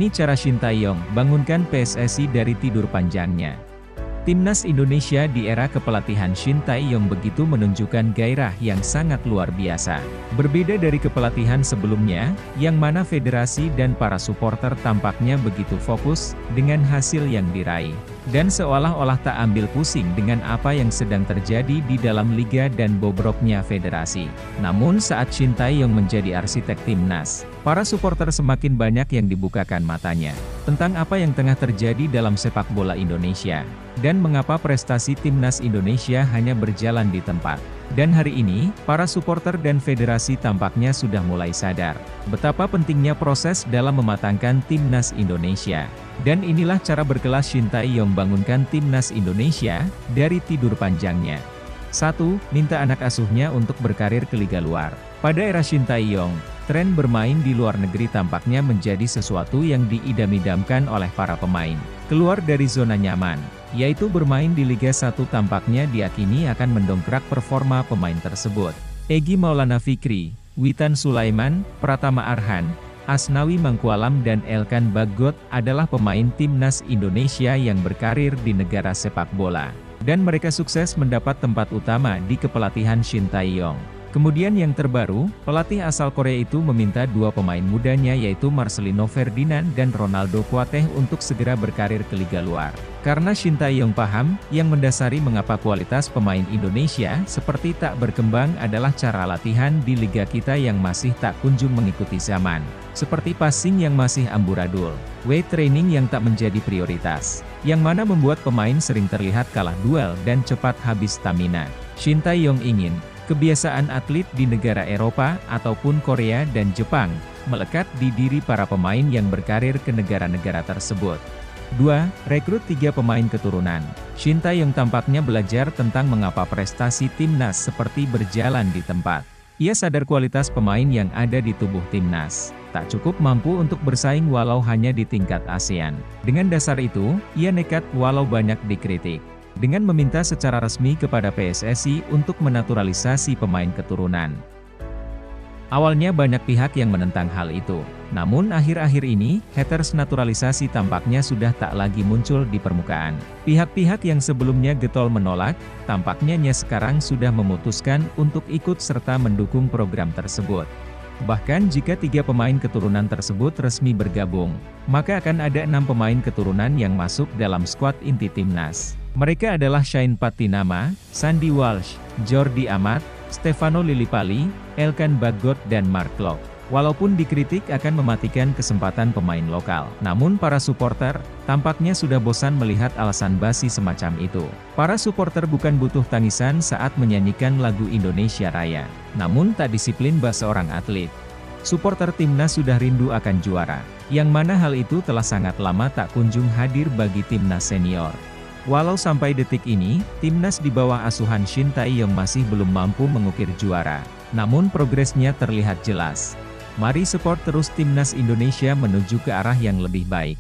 Ini cara Shin Tae-yong bangunkan PSSI dari tidur panjangnya. Timnas Indonesia di era kepelatihan Shin Tae-yong begitu menunjukkan gairah yang sangat luar biasa. Berbeda dari kepelatihan sebelumnya, yang mana federasi dan para supporter tampaknya begitu fokus dengan hasil yang diraih. Dan seolah-olah tak ambil pusing dengan apa yang sedang terjadi di dalam liga dan bobroknya federasi. Namun saat Shin Tae-yong menjadi arsitek timnas, para supporter semakin banyak yang dibukakan matanya tentang apa yang tengah terjadi dalam sepak bola Indonesia, dan mengapa prestasi timnas Indonesia hanya berjalan di tempat. Dan hari ini, para supporter dan federasi tampaknya sudah mulai sadar betapa pentingnya proses dalam mematangkan timnas Indonesia. Dan inilah cara berkelas Shin Tae-yong bangunkan timnas Indonesia dari tidur panjangnya. 1. Minta anak asuhnya untuk berkarir ke liga luar. Pada era Shin Tae-yong, tren bermain di luar negeri tampaknya menjadi sesuatu yang diidam-idamkan oleh para pemain. Keluar dari zona nyaman, yaitu bermain di Liga 1 tampaknya diyakini akan mendongkrak performa pemain tersebut. Egy Maulana Fikri, Witan Sulaiman, Pratama Arhan, Asnawi Mangkualam dan Elkan Bagot adalah pemain timnas Indonesia yang berkarir di negara sepak bola. Dan mereka sukses mendapat tempat utama di kepelatihan Shin Tae-yong. Kemudian yang terbaru, pelatih asal Korea itu meminta dua pemain mudanya yaitu Marcelino Ferdinand dan Ronaldo Kuateh untuk segera berkarir ke liga luar. Karena Shin Tae-yong paham, yang mendasari mengapa kualitas pemain Indonesia seperti tak berkembang adalah cara latihan di liga kita yang masih tak kunjung mengikuti zaman. Seperti passing yang masih amburadul, weight training yang tak menjadi prioritas, yang mana membuat pemain sering terlihat kalah duel dan cepat habis stamina. Shin Tae-yong ingin kebiasaan atlet di negara Eropa ataupun Korea dan Jepang melekat di diri para pemain yang berkarir ke negara-negara tersebut. 2. Rekrut 3 pemain keturunan. Shin Tae-yong tampaknya belajar tentang mengapa prestasi timnas seperti berjalan di tempat. Ia sadar kualitas pemain yang ada di tubuh timnas tak cukup mampu untuk bersaing walau hanya di tingkat ASEAN. Dengan dasar itu, ia nekat walau banyak dikritik, dengan meminta secara resmi kepada PSSI untuk menaturalisasi pemain keturunan. Awalnya banyak pihak yang menentang hal itu, namun akhir-akhir ini, haters naturalisasi tampaknya sudah tak lagi muncul di permukaan. Pihak-pihak yang sebelumnya getol menolak, tampaknya sekarang sudah memutuskan untuk ikut serta mendukung program tersebut. Bahkan jika 3 pemain keturunan tersebut resmi bergabung, maka akan ada 6 pemain keturunan yang masuk dalam skuad inti timnas. Mereka adalah Shane Patinama, Sandy Walsh, Jordi Amat, Stefano Lillipali, Elkan Bagot dan Mark Klok. Walaupun dikritik akan mematikan kesempatan pemain lokal, namun para supporter tampaknya sudah bosan melihat alasan basi semacam itu. Para supporter bukan butuh tangisan saat menyanyikan lagu Indonesia Raya, namun tak disiplin bak seorang atlet. Supporter timnas sudah rindu akan juara, yang mana hal itu telah sangat lama tak kunjung hadir bagi timnas senior. Walau sampai detik ini, timnas di bawah asuhan Shin Tae-yong masih belum mampu mengukir juara, namun progresnya terlihat jelas. Mari support terus timnas Indonesia menuju ke arah yang lebih baik.